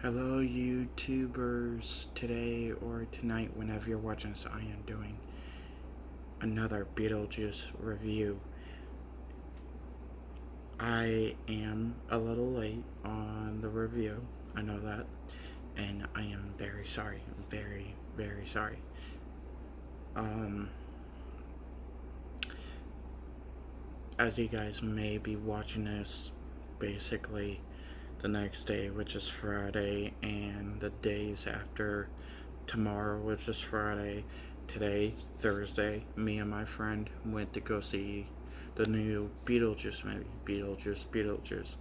Hello, YouTubers. Today or tonight, whenever you're watching this, I am doing another Beetlejuice review. I am a little late on the review, I know that, and I am very sorry. Very, very sorry. As you guys may be watching this, basically the next day, which is Friday, and the days after tomorrow, which is Friday. Today, Thursday, me and my friend went to go see the new Beetlejuice movie. Beetlejuice.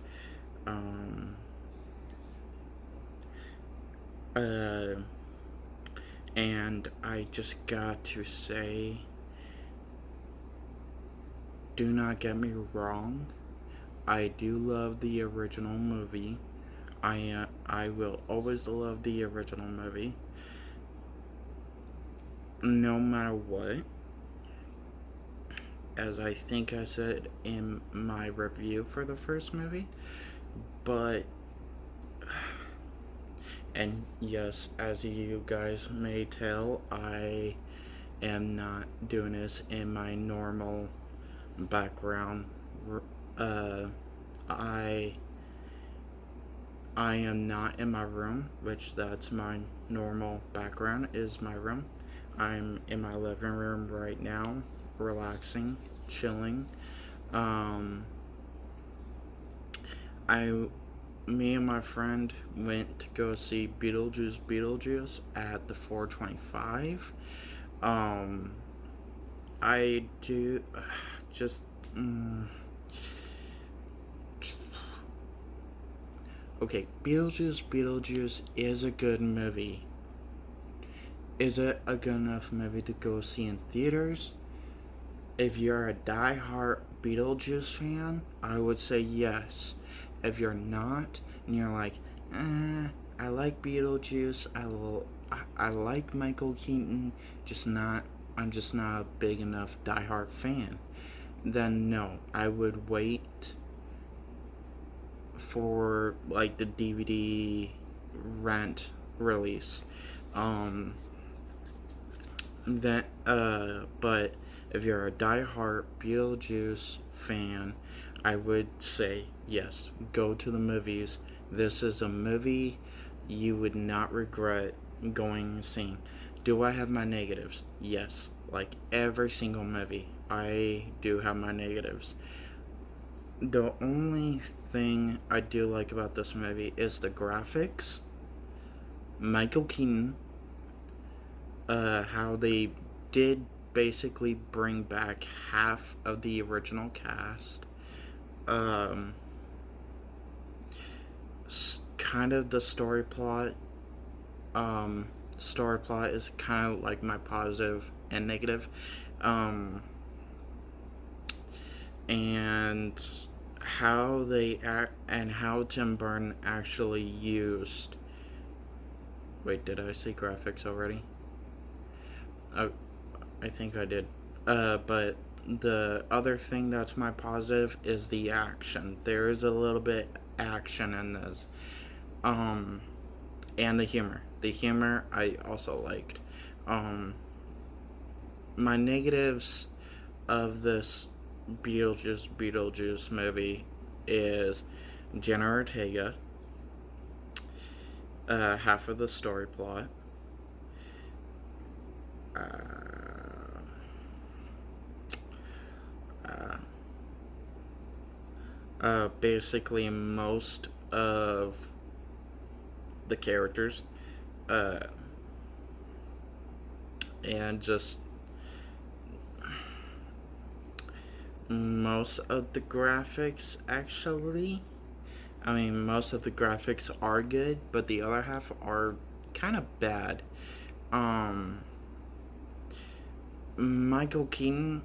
Um, uh, and I just got to say, do not get me wrong. I do love the original movie. I will always love the original movie, no matter what. As I think I said in my review for the first movie, but and yes, as you guys may tell, I am not doing this in my normal background. Uh, I I am not in my room, which that's my normal background is my room. I'm in my living room right now, relaxing, chilling. Um, I, me and my friend went to go see Beetlejuice at the 425. Um, I do just. Okay, Beetlejuice is a good movie. Is it a good enough movie to go see in theaters? If you're a die-hard Beetlejuice fan, I would say yes. If you're not, and you're like, I like Beetlejuice, I like Michael Keaton, I'm just not a big enough die-hard fan, then no, I would wait for like the DVD rent release. But if you're a die-hard Beetlejuice fan, I would say yes, go to the movies. This is a movie you would not regret going and seeing. Do I have my negatives? Yes, like every single movie, I do have my negatives. The only thing I do like about this movie is the graphics, Michael Keaton, how they did basically bring back half of the original cast. Kind of the story plot. Story plot is kind of like my positive and negative. And how they act and how Tim Burton actually used. Wait, did I say graphics already? Oh, I think I did. But the other thing that's my positive is the action. There is a little bit action in this. And the humor. The humor I also liked. My negatives of this Beetlejuice movie is Jenna Ortega, half of the story plot, basically most of the characters, and just most of the graphics, actually. I mean, most of the graphics are good, but the other half are kind of bad. Michael Keaton,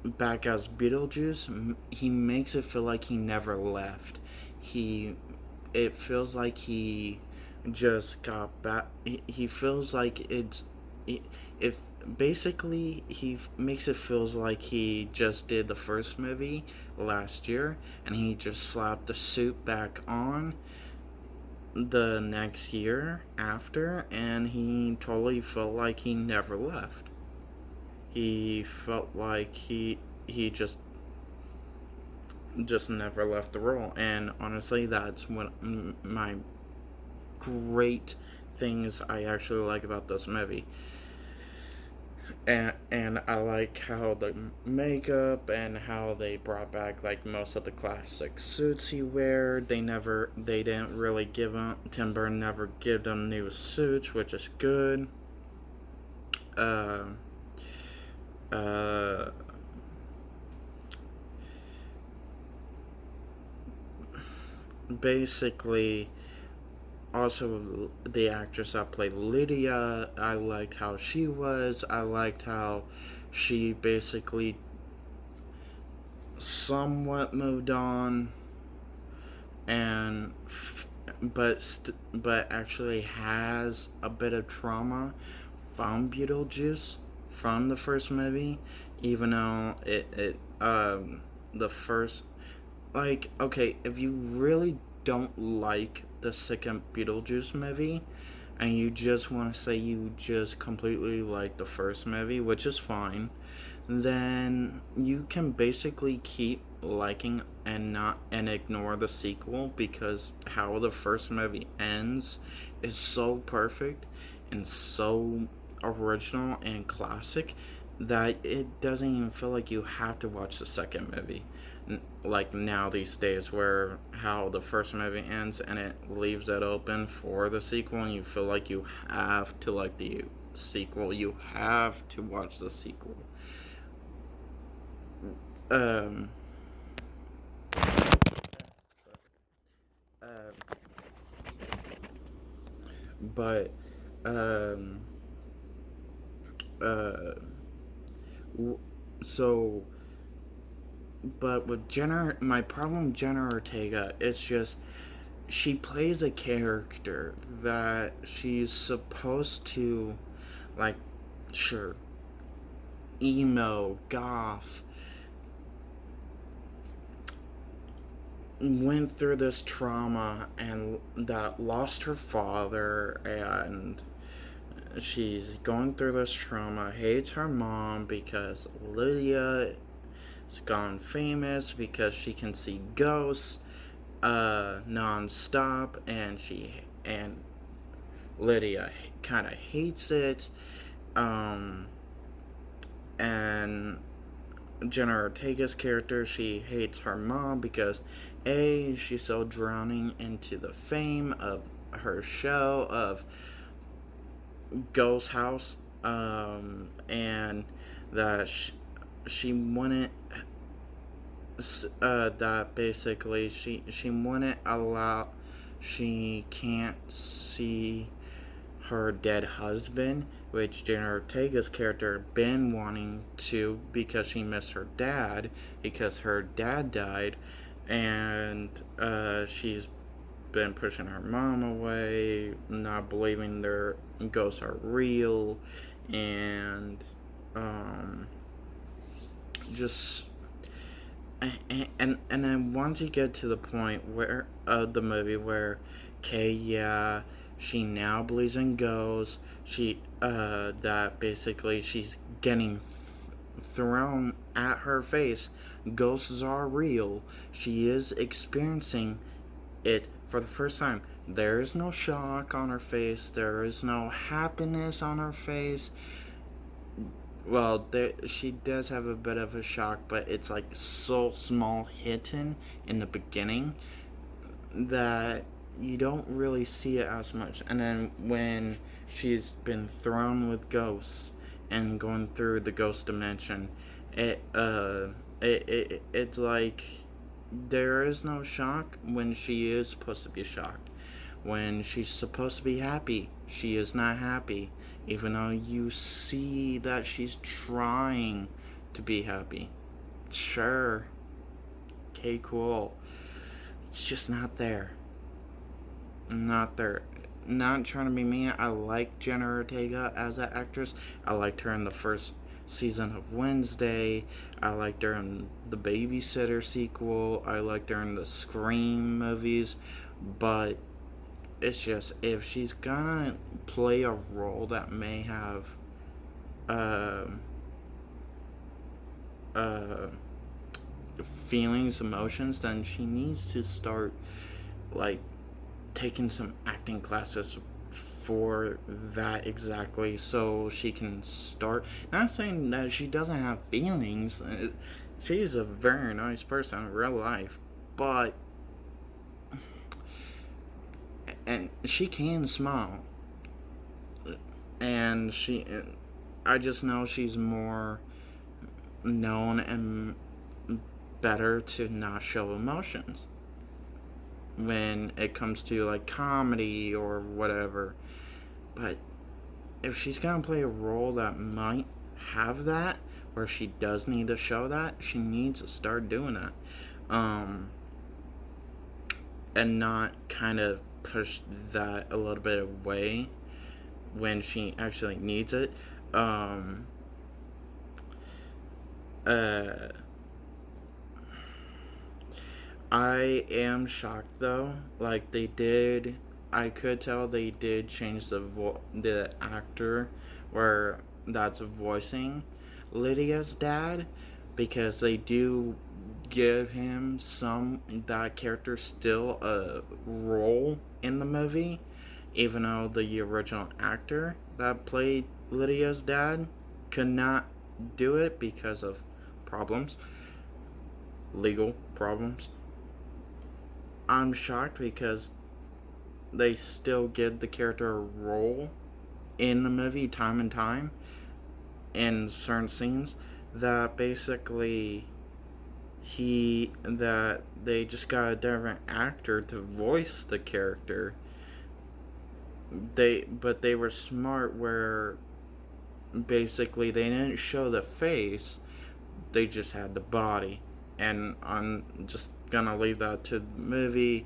back as Beetlejuice, he makes it feel like he never left. It feels like he just got back. He feels like if basically he makes it feels like he just did the first movie last year and he just slapped the suit back on the next year after, and he totally felt like he never left. He felt like he just never left the role, and honestly, that's one my great things I actually like about this movie. And I like how the makeup and how they brought back like most of the classic suits he wear. They didn't really give him Tim Burton never give them new suits, which is good. Uh, uh, Basically, also the actress that played Lydia, I liked how she was. I liked how she basically somewhat moved on and but actually has a bit of trauma from Beetlejuice from the first movie, even though the first, like, okay, if you really don't like the second Beetlejuice movie and you just want to say you just completely like the first movie, which is fine, then you can basically keep liking and ignore the sequel, because how the first movie ends is so perfect and so original and classic that it doesn't even feel like you have to watch the second movie. Like now these days, where how the first movie ends and it leaves it open for the sequel, and you feel like you have to like the sequel, you have to watch the sequel. Um, uh, but um, uh, so but with my problem with Jenna Ortega is just she plays a character that she's supposed to, like, sure, emo, goth, went through this trauma and that lost her father, and she's going through this trauma, hates her mom because Lydia has gone famous because she can see ghosts non-stop, and Lydia kind of hates it. Um, and Jenna Ortega's character, she hates her mom because she's so drowning into the fame of her show of Ghost House, and that she wouldn't that basically she wouldn't allow she can't see her dead husband, which Jenna Ortega's character been wanting to, because she missed her dad because her dad died, and she's been pushing her mom away, not believing their ghosts are real, and just and then once you get to the point where of the movie where, okay, yeah, she now believes in ghosts. She that basically she's getting thrown at her face. Ghosts are real. She is experiencing it for the first time. There is no shock on her face. There is no happiness on her face. Well, she does have a bit of a shock, but it's like so small hidden in the beginning that you don't really see it as much. And then when she's been thrown with ghosts and going through the ghost dimension, it's like there is no shock when she is supposed to be shocked. When she's supposed to be happy, she is not happy, even though you see that she's trying to be happy. Sure, okay, cool. It's just not there. Not there. Not trying to be mean. I like Jenna Ortega as an actress. I liked her in the first season of Wednesday. I liked her in the Babysitter sequel. I liked her in the Scream movies. But it's just, if she's gonna play a role that may have uh, uh, feelings, emotions, then she needs to start like taking some acting classes for that exactly, so she can start. Not saying that she doesn't have feelings. She's a very nice person in real life, but and she can smile, and I just know she's more known and better to not show emotions when it comes to like comedy or whatever. But if she's gonna play a role that might have that, where she does need to show that, she needs to start doing that, and not kind of push that a little bit away when she actually needs it. Um, uh, I am shocked though. Like I could tell they did change the actor where that's voicing Lydia's dad, because they do give him that character still a role in the movie, even though the original actor that played Lydia's dad could not do it because of problems, legal problems. I'm shocked because they still give the character a role in the movie time and time in certain scenes, that basically that they just got a different actor to voice the character. But they were smart where basically they didn't show the face, they just had the body. And I'm just gonna leave that to the movie.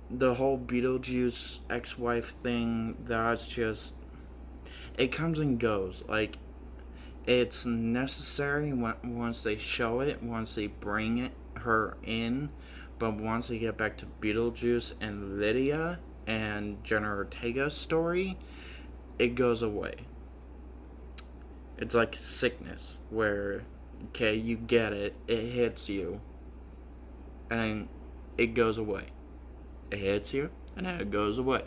The whole Beetlejuice ex-wife thing, that's just, it comes and goes. Like, it's necessary once they show it, once they bring her in, but once they get back to Beetlejuice and Lydia and Jenna Ortega's story, it goes away. It's like sickness, where, okay, you get it, it hits you, and then it goes away. It hits you, and then it goes away.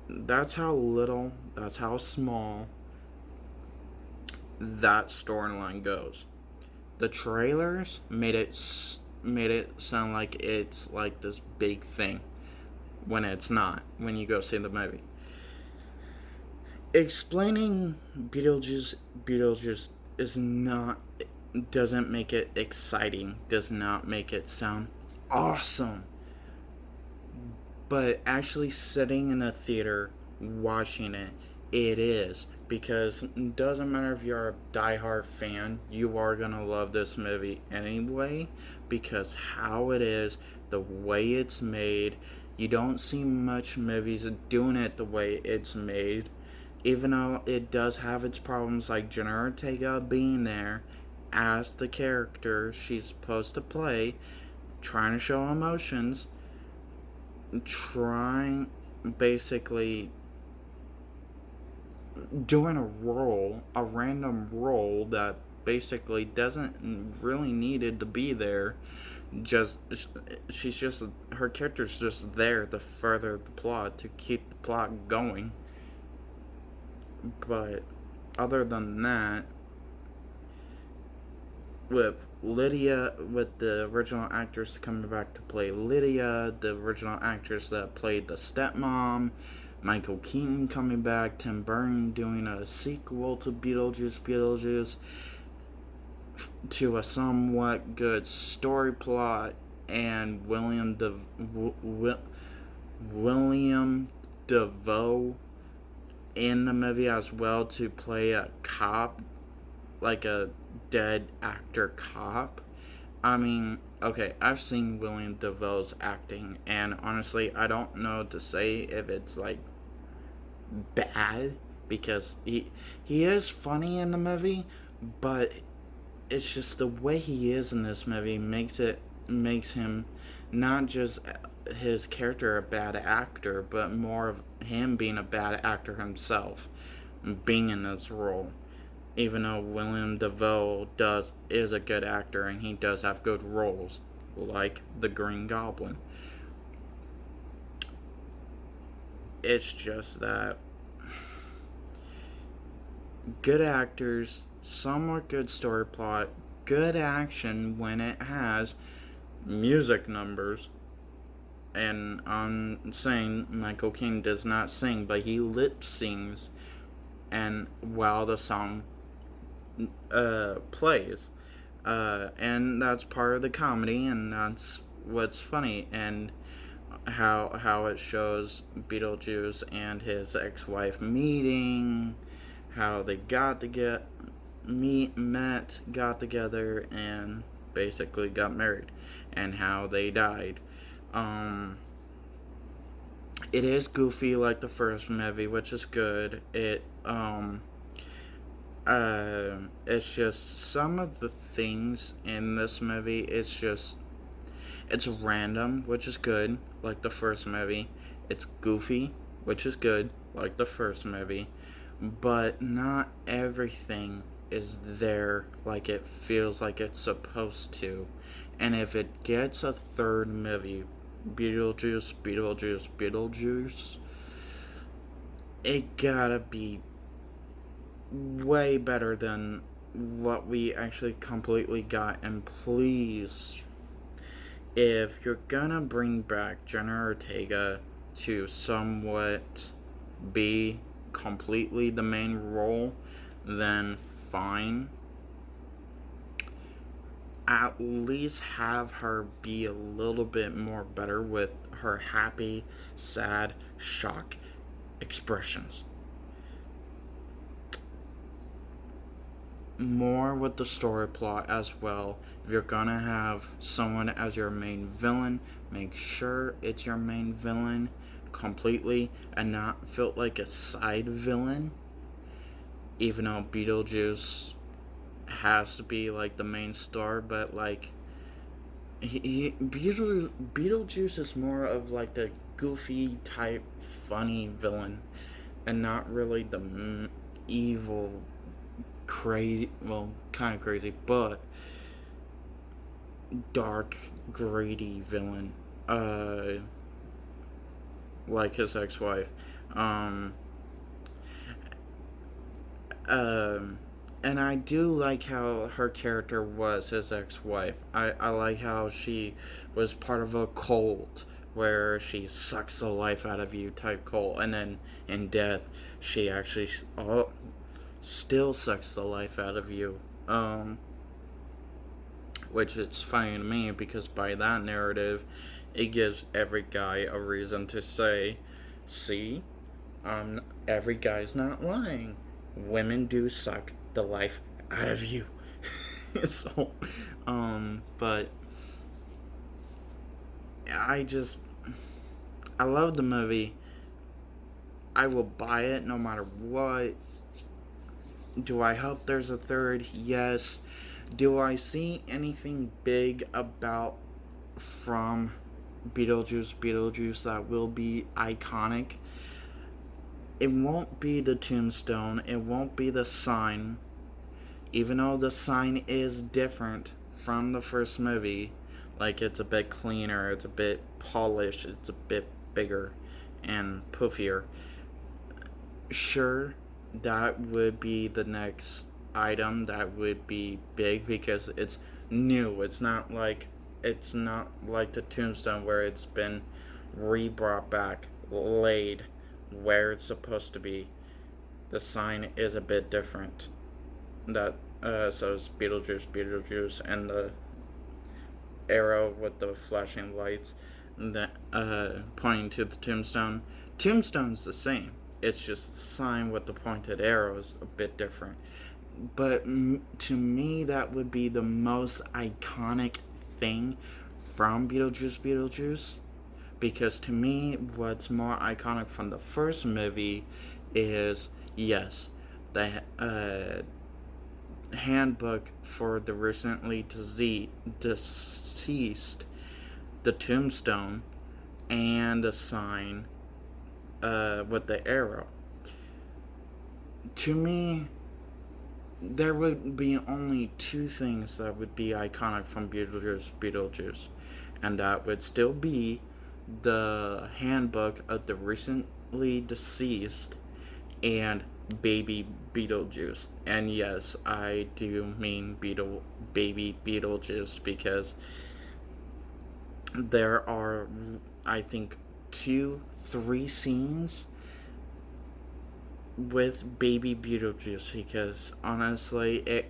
That's how little, that's how small that storyline goes. The trailers made it sound like it's like this big thing, when it's not, when you go see the movie. Explaining Beetlejuice is not, doesn't make it exciting, does not make it sound awesome. But actually sitting in a theater watching it, it is. Because it doesn't matter if you're a diehard fan, you are gonna love this movie anyway, because how it is, the way it's made, you don't see much movies doing it the way it's made. Even though it does have its problems, like Jenna Ortega being there as the character she's supposed to play, trying to show emotions, trying, basically doing a random role that basically doesn't really needed to be there. Just, she's just, her character's just there to further the plot, to keep the plot going. But other than that, with Lydia, with the original actress coming back to play Lydia, the original actress that played the stepmom, Michael Keaton coming back, Tim Burton doing a sequel to Beetlejuice, to a somewhat good story plot, and William Dafoe in the movie as well to play a cop, like a dead actor cop. I mean, okay, I've seen William Dafoe's acting, and honestly, I don't know what to say if it's like bad, because he is funny in the movie, but it's just the way he is in this movie makes him not just his character a bad actor, but more of him being a bad actor himself, being in this role. Even though William Dafoe is a good actor and he does have good roles, like the Green Goblin. It's just that good actors, somewhat good story plot, good action when it has music numbers. And I'm saying Michael Caine does not sing, but he lip sings, and while the song plays, and that's part of the comedy, and that's what's funny, and how it shows Beetlejuice and his ex-wife meeting, how they got together, and basically got married, and how they died. Um, it is goofy like the first movie, which is good. It's just some of the things in this movie. It's random, which is good, like the first movie. It's goofy, which is good, like the first movie. But not everything is there like it feels like it's supposed to. And if it gets a third movie, Beetlejuice, it gotta be way better than what we actually completely got. And please, if you're gonna bring back Jenna Ortega to somewhat be completely the main role, then fine. At least have her be a little bit more better with her happy, sad, shock expressions. More with the story plot as well. If you're gonna have someone as your main villain, make sure it's your main villain completely and not feel like a side villain. Even though Beetlejuice has to be like the main star, but like Beetlejuice is more of like the goofy type funny villain and not really the evil crazy, well, kind of crazy, but dark, greedy villain, like his ex-wife. Um, and I do like how her character was his ex-wife. I like how she was part of a cult where she sucks the life out of you type cult, and then in death she actually still sucks the life out of you. Which it's funny to me because by that narrative, it gives every guy a reason to say, see, every guy's not lying. Women do suck the life out of you. So, but I love the movie. I will buy it no matter what. Do I hope there's a third? Yes. Do I see anything big from Beetlejuice that will be iconic? It won't be the tombstone. It won't be the sign. Even though the sign is different from the first movie. Like, it's a bit cleaner, it's a bit polished, it's a bit bigger and poofier. Sure, that would be the next item that would be big because it's new. It's not like the tombstone where it's been re-brought back, laid where it's supposed to be. The sign is a bit different. That says Beetlejuice, and the arrow with the flashing lights that pointing to the tombstone. Tombstone's the same. It's just the sign with the pointed arrow is a bit different. But to me, that would be the most iconic thing from Beetlejuice. Because to me, what's more iconic from the first movie is, yes, the handbook for the recently deceased, the tombstone, and the sign with the arrow. To me, there would be only two things that would be iconic from Beetlejuice, and that would still be the handbook of the recently deceased and baby Beetlejuice. And yes, I do mean baby Beetlejuice, because there are, I think, 3 scenes with baby Beetlejuice, because honestly, uh,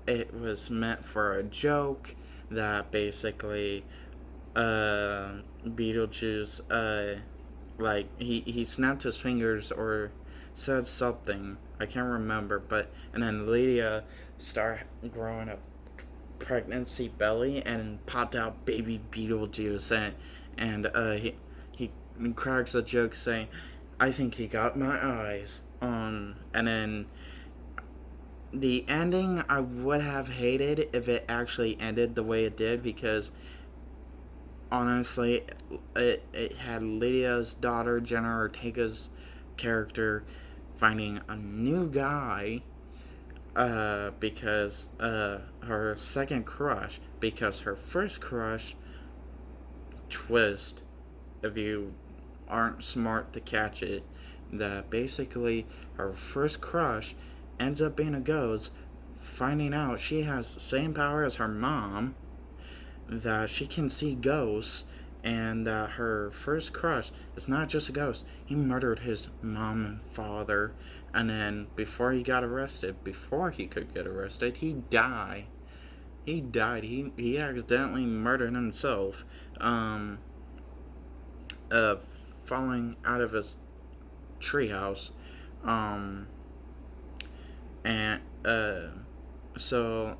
it was meant for a joke that basically Beetlejuice like he snapped his fingers or said something, I can't remember, but and then Lydia started growing a pregnancy belly and popped out baby Beetlejuice, and he cracks a joke saying, "I think he got my eyes." And then the ending, I would have hated if it actually ended the way it did, because honestly, it had Lydia's daughter, Jenna Ortega's character, finding a new guy because her second crush, because her first crush, twist, if you aren't smart to catch it, that basically her first crush ends up being a ghost, finding out she has the same power as her mom, that she can see ghosts, and that her first crush is not just a ghost. He murdered his mom and father, and then before he could get arrested, he died. He accidentally murdered himself, um, uh, falling out of his treehouse, um, and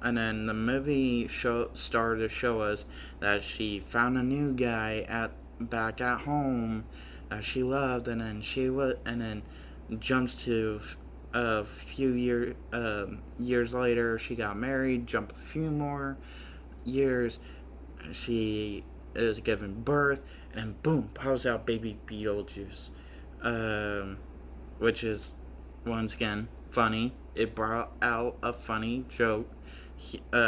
and then the movie started to show us that she found a new guy back at home that she loved, and then jumps to a few years later, she got married. Jump a few more years, she is giving birth, and then boom, pops out baby Beetlejuice, um, which is once again funny. It brought out a funny joke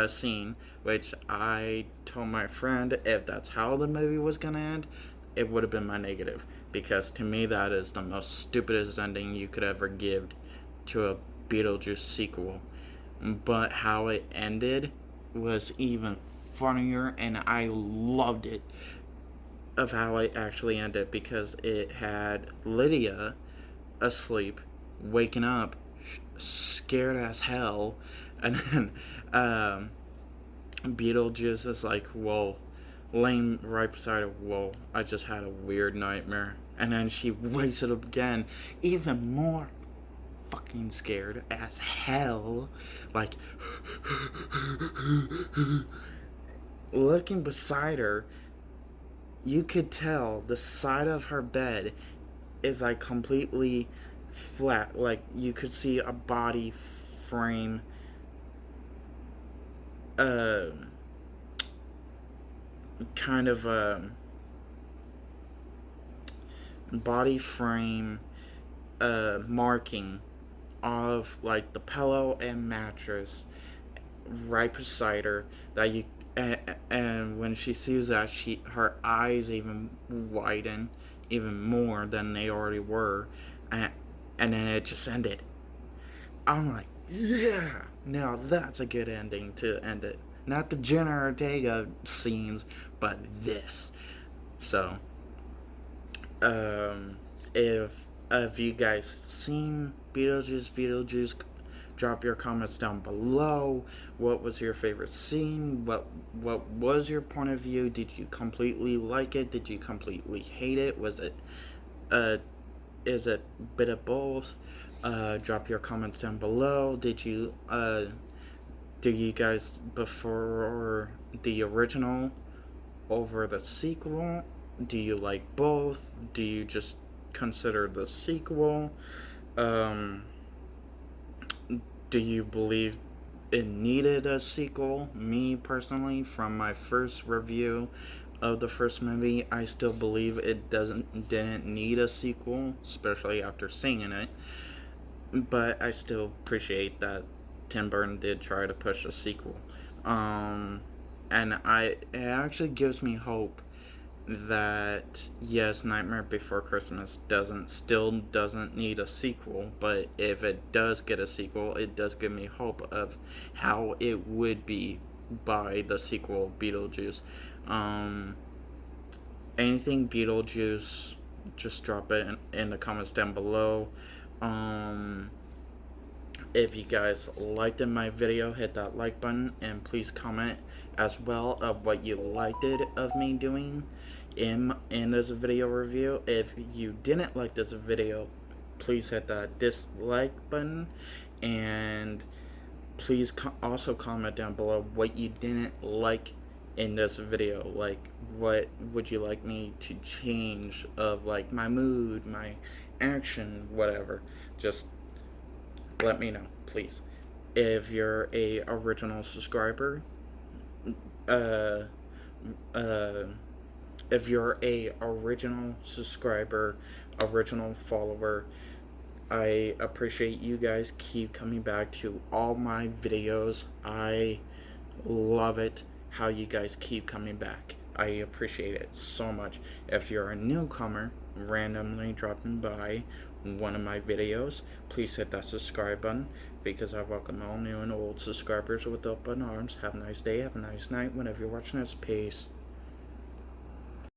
scene, which I told my friend if that's how the movie was gonna end, it would have been my negative, because to me that is the most stupidest ending you could ever give to a Beetlejuice sequel. But how it ended was even funnier, and I loved it of how it actually ended, because it had Lydia asleep, waking up, scared as hell, and then Beetlejuice is like, "Whoa," laying right beside her. "Whoa, I just had a weird nightmare," and then she wakes up again, even more fucking scared as hell, like looking beside her. You could tell the side of her bed is like completely flat, like you could see a body frame, uh kind of a body frame marking of like the pillow and mattress right beside her, that you and when she sees that, her eyes even widen even more than they already were, and, and then it just ended. I'm like, yeah, now that's a good ending to end it. Not the Jenna Ortega scenes, but this. So, um, if you guys seen Beetlejuice, drop your comments down below. What was your favorite scene? What was your point of view? Did you completely like it? Did you completely hate it? Was it is it a bit of both? Drop your comments down below. Do you guys prefer the original over the sequel? Do you like both? Do you just consider the sequel? Um, do you believe it needed a sequel? Me personally, from my first review, of the first movie. I still believe it didn't need a sequel, especially after seeing it. But I still appreciate that Tim Burton did try to push a sequel. Um, and it actually gives me hope that yes, Nightmare Before Christmas doesn't need a sequel, but if it does get a sequel, it does give me hope of how it would be by the sequel Beetlejuice. Um, Anything Beetlejuice, just drop it in the comments down below. Um, if you guys liked my video, hit that like button, and please comment as well of what you liked it of me doing in this video review. If you didn't like this video, please hit that dislike button, and please also comment down below what you didn't like in this video. Like, what would you like me to change of, like, my mood, my action, whatever. Just let me know, please. If you're a original subscriber, uh, uh, if you're a original subscriber, original follower, I appreciate you guys keep coming back to all my videos. I love it how you guys keep coming back. I appreciate it so much. If you're a newcomer randomly dropping by one of my videos, please hit that subscribe button, because I welcome all new and old subscribers with open arms. Have a nice day, have a nice night whenever you're watching this. Peace.